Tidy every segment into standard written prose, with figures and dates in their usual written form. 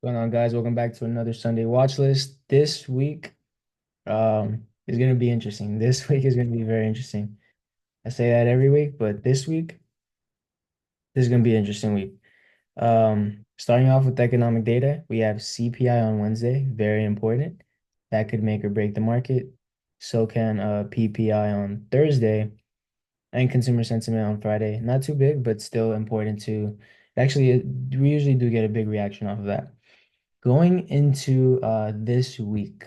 Going on, guys? Welcome back to another Sunday watch list. This week, is gonna be interesting. This week is gonna be very interesting. I say that every week, but this is gonna be an interesting week. Starting off with economic data, we have CPI on Wednesday, very important. That could make or break the market. So can PPI on Thursday and consumer sentiment on Friday. Not too big, but still important to actually we usually do get a big reaction off of that. Going into this week,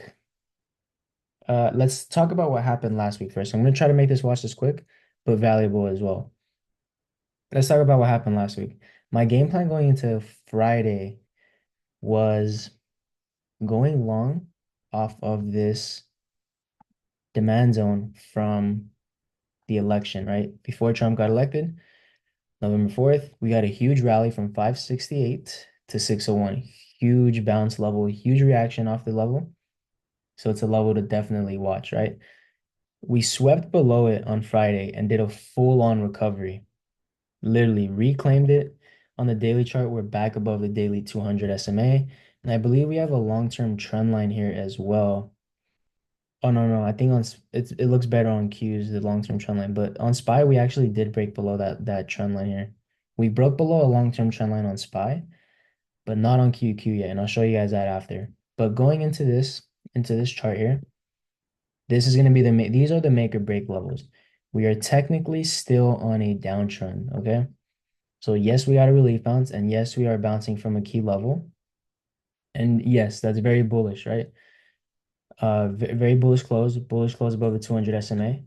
let's talk about what happened last week first. I'm going to try to make this watch this quick, but valuable as well. Let's talk about what happened last week. My game plan going into Friday was going long off of this demand zone from the election, right? Before Trump got elected, November 4th, we got a huge rally from 568 to 601. Huge bounce level, huge reaction off the level. So it's a level to definitely watch, right? We swept below it on Friday and did a full-on recovery. Literally reclaimed it on the daily chart. We're back above the daily 200 SMA. And I believe we have a long-term trend line here as well. Oh, no. I think it looks better on Q's, the long-term trend line. But on SPY, we actually did break below that trend line here. We broke below a long-term trend line on SPY, but not on QQ yet. And I'll show you guys that after. But going into this chart here, this is going to be these are the make or break levels. We are technically still on a downtrend, okay? So yes, we got a relief bounce, and yes, we are bouncing from a key level. And yes, that's very bullish, right? Very bullish close above the 200 SMA.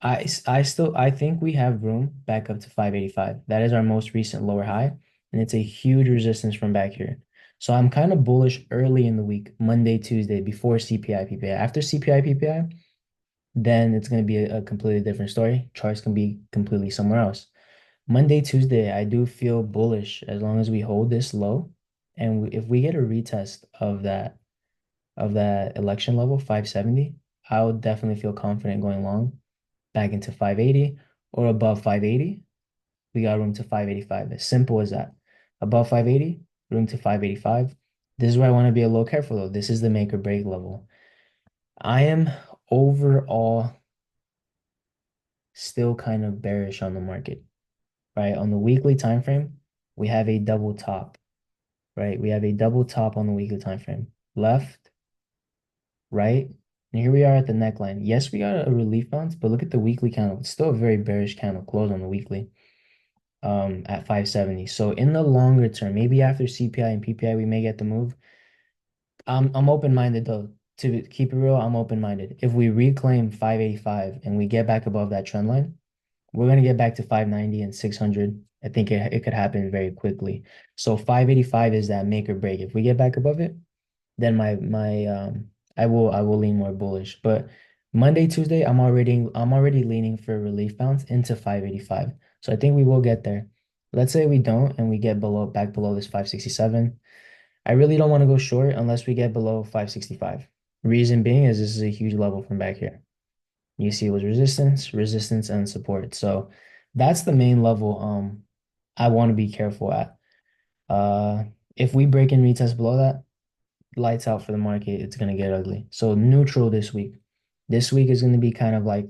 I think we have room back up to 585. That is our most recent lower high, and it's a huge resistance from back here. So I'm kind of bullish early in the week, Monday, Tuesday, before CPI, PPI. After CPI, PPI, then it's going to be a completely different story. Charts can be completely somewhere else. Monday, Tuesday, I do feel bullish as long as we hold this low. And if we get a retest of that election level, 570, I would definitely feel confident going long back into 580 or above 580. We got room to 585. As simple as that. Above 580, room to 585. This is where I want to be a little careful though. This is the make or break level. I am overall still kind of bearish on the market, right? On the weekly time frame, we have a double top, right? We have a double top on the weekly time frame. Left, right, and here we are at the neckline. Yes, we got a relief bounce, but look at the weekly candle. It's still a very bearish candle close on the weekly, at 570. So in the longer term, maybe after CPI and PPI, we may get the move. I'm open-minded though. To keep it real, I'm open-minded. If we reclaim 585 and we get back above that trend line, we're going to get back to 590 and 600. I think it could happen very quickly. So 585 is that make or break. If we get back above it, then I will lean more bullish. But Monday, Tuesday, I'm already leaning for a relief bounce into 585. So I think we will get there. Let's say we don't and we get back below this 567. I really don't want to go short unless we get below 565. Reason being is this is a huge level from back here. You see it was resistance, and support. So that's the main level I want to be careful at. Uh if we break and retest below that, lights out for the market, it's gonna get ugly. So neutral this week. This week is gonna be kind of like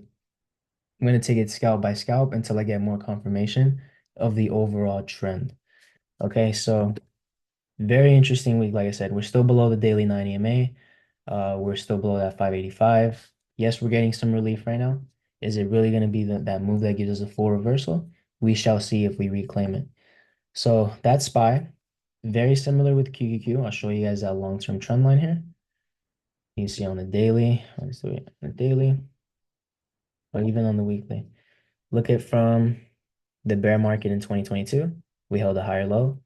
I'm gonna take it scalp by scalp until I get more confirmation of the overall trend. Okay, so very interesting week. Like I said, we're still below the daily 9 EMA. We're still below that 585. Yes, we're getting some relief right now. Is it really going to be that move that gives us a full reversal? We shall see if we reclaim it. So that's SPY. Very similar with QQQ. I'll show you guys that long-term trend line here. You see on the daily, let's do it on the daily, or even on the weekly. Look at from the bear market in 2022. We held a higher low,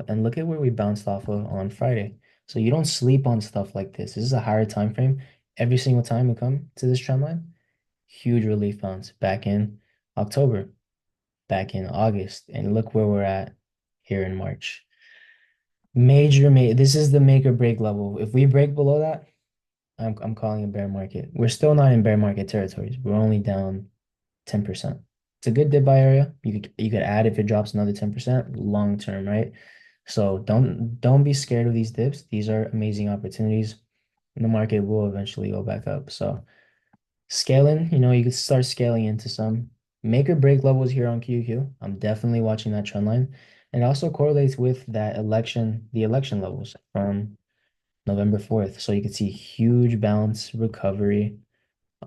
and look at where we bounced off of on Friday. So you don't sleep on stuff like this. This is a higher time frame. Every single time we come to this trend line, huge relief bounce back in October, back in August, and look where we're at here in March. This is the make or break level. If we break below that, I'm calling a bear market. We're still not in bear market territories. We're only down 10%. It's a good dip buy area. You could add if it drops another 10% long term, right? So don't be scared of these dips. These are amazing opportunities. And the market will eventually go back up. So scaling, you could start scaling into some make or break levels here on QQ. I'm definitely watching that trend line. And it also correlates with the election levels from November 4th. So you can see huge bounce recovery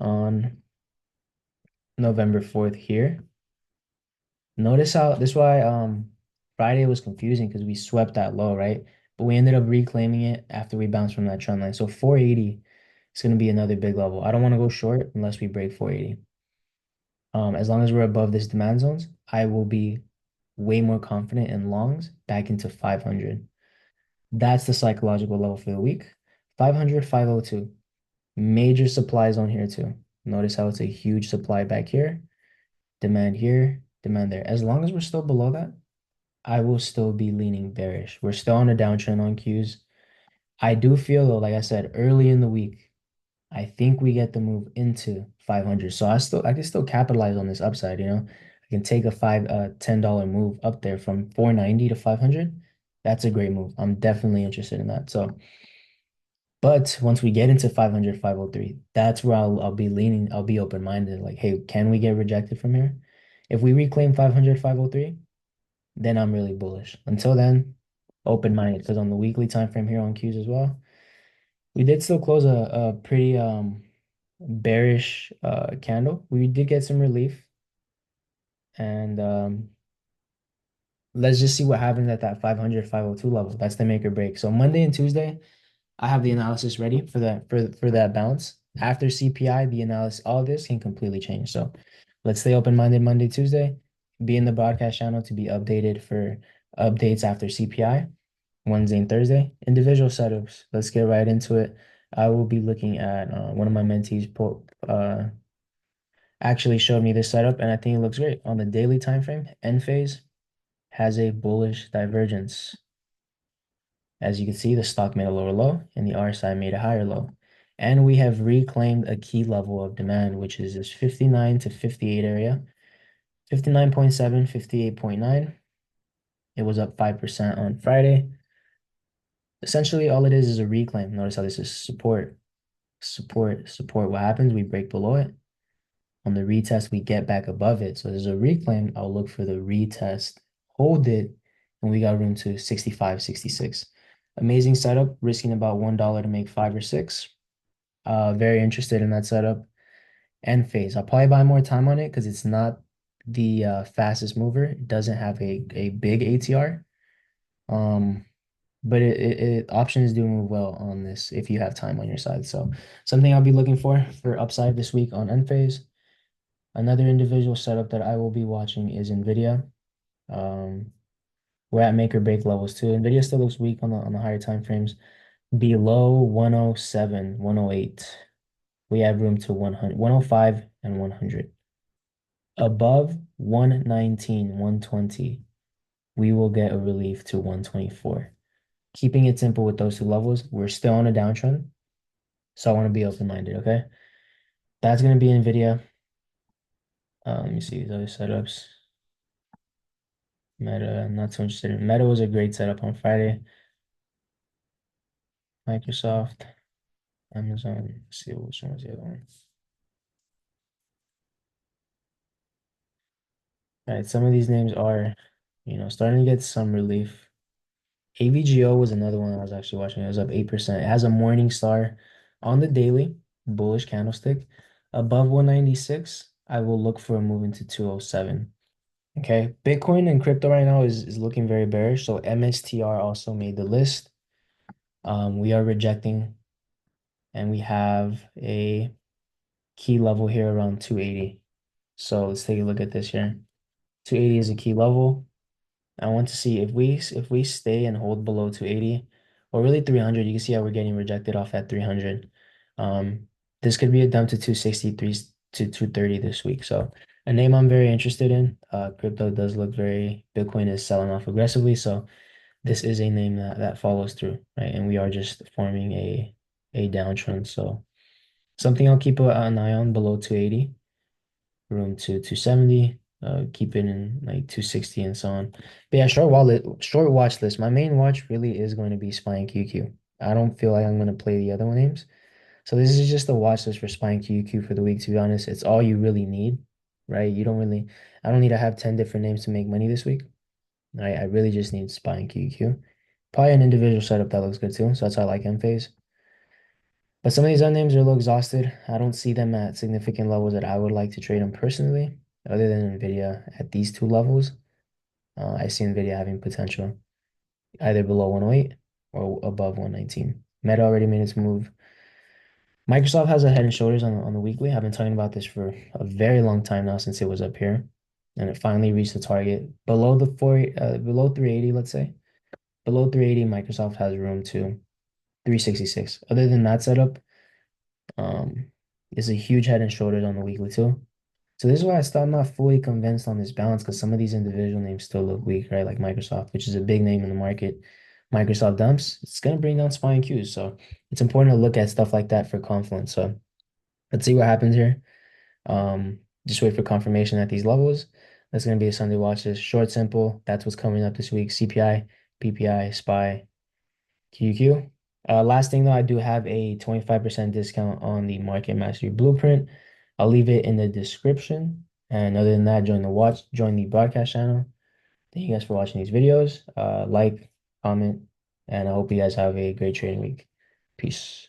on November 4th here. Notice how this is why Friday was confusing because we swept that low, right? But we ended up reclaiming it after we bounced from that trend line. So 480 is going to be another big level. I don't want to go short unless we break 480. As long as we're above this demand zones, I will be way more confident in longs back into 500. That's the psychological level for the week. 500, 502. Major supply zone here too. Notice how it's a huge supply back here, demand there. As long as we're still below that, I will still be leaning bearish. We're still on a downtrend on Qs. I do feel though, like I said, early in the week, I think we get the move into 500. So I can still capitalize on this upside. I can take a $10 move up there from 490 to 500. That's a great move. I'm definitely interested in that. So, but once we get into 500, 503, that's where I'll be leaning. I'll be open-minded. Like, hey, can we get rejected from here? If we reclaim 500, 503, then I'm really bullish. Until then, open-minded because on the weekly time frame here on Qs as well, we did still close a pretty bearish candle. We did get some relief, and let's just see what happens at that 500, 502 level. That's the make or break. So Monday and Tuesday, I have the analysis ready for that bounce. After CPI, the analysis, all this can completely change. So let's stay open-minded Monday, Tuesday. Be in the broadcast channel to be updated for updates after CPI. Wednesday and Thursday, individual setups. Let's get right into it. I will be looking at one of my mentees actually showed me this setup, and I think it looks great. On the daily time frame, end phase has a bullish divergence. As you can see, the stock made a lower low, and the RSI made a higher low. And we have reclaimed a key level of demand, which is this 59 to 58 area. 59.7, 58.9. It was up 5% on Friday. Essentially, all it is a reclaim. Notice how this is support, support, support. What happens? We break below it. On the retest, we get back above it. So there's a reclaim. I'll look for the retest, hold it, and we got room to 65, 66. Amazing setup, risking about $1 to make 5 or 6. Very interested in that setup. End phase. I'll probably buy more time on it because it's not the fastest mover. It doesn't have a big ATR. Um, but it options do move well on this if you have time on your side. So something I'll be looking for upside this week on end phase. Another individual setup that I will be watching is NVIDIA. Um, we're at make or break levels too. NVIDIA still looks weak on the higher time frames. Below 107, 108, we have room to 100, 105 and 100. Above 119, 120, we will get a relief to 124. Keeping it simple with those two levels, we're still on a downtrend. So I want to be open-minded, okay? That's going to be NVIDIA. Let me see these other setups. Meta, I'm not so interested in. Meta was a great setup on Friday. Microsoft, Amazon. Let's see which one was the other one. All right, some of these names are, starting to get some relief. AVGO was another one I was actually watching. It was up 8%. It has a morning star on the daily, bullish candlestick. Above 196, I will look for a move into 207. Okay, Bitcoin and crypto right now is looking very bearish. So MSTR also made the list. We are rejecting, and we have a key level here around 280. So let's take a look at this here. 280 is a key level. I want to see if we stay and hold below 280 or really 300. You can see how we're getting rejected off at 300. This could be a dump to 263 to 230 this week. So a name I'm very interested in. Crypto does look Bitcoin is selling off aggressively. So this is a name that follows through, right? And we are just forming a downtrend. So something I'll keep an eye on below 280, room to 270. keep it in like 260 and so on. But yeah, short watch list. My main watch really is going to be SPY and QQ. I don't feel like I'm going to play the other names. So this is just the watch list for SPY and QQ for the week, to be honest. It's all you really need, right? I don't need to have 10 different names to make money this week. Right? I really just need SPY and QQ. Probably an individual setup that looks good too. So that's why I like Enphase. But some of these other names are a little exhausted. I don't see them at significant levels that I would like to trade them personally, other than Nvidia at these two levels. I see Nvidia having potential either below 108 or above 119. Meta already made its move. Microsoft has a head and shoulders on the weekly. I've been talking about this for a very long time now since it was up here, and it finally reached the target below 380, let's say. Below 380, Microsoft has room to 366. Other than that setup, um, it's a huge head and shoulders on the weekly too. So this is why I'm not fully convinced on this balance because some of these individual names still look weak, right? Like Microsoft, which is a big name in the market. Microsoft dumps, it's gonna bring down SPY and Qs. So it's important to look at stuff like that for confluence. So let's see what happens here. Just wait for confirmation at these levels. That's gonna be a Sunday watch list. Short, simple. That's what's coming up this week. CPI, PPI, SPY, QQ. Last thing though, I do have a 25% discount on the Market Mastery Blueprint. I'll leave it in the description. And other than that, join the broadcast channel. Thank you guys for watching these videos. Like, comment, and I hope you guys have a great trading week. Peace.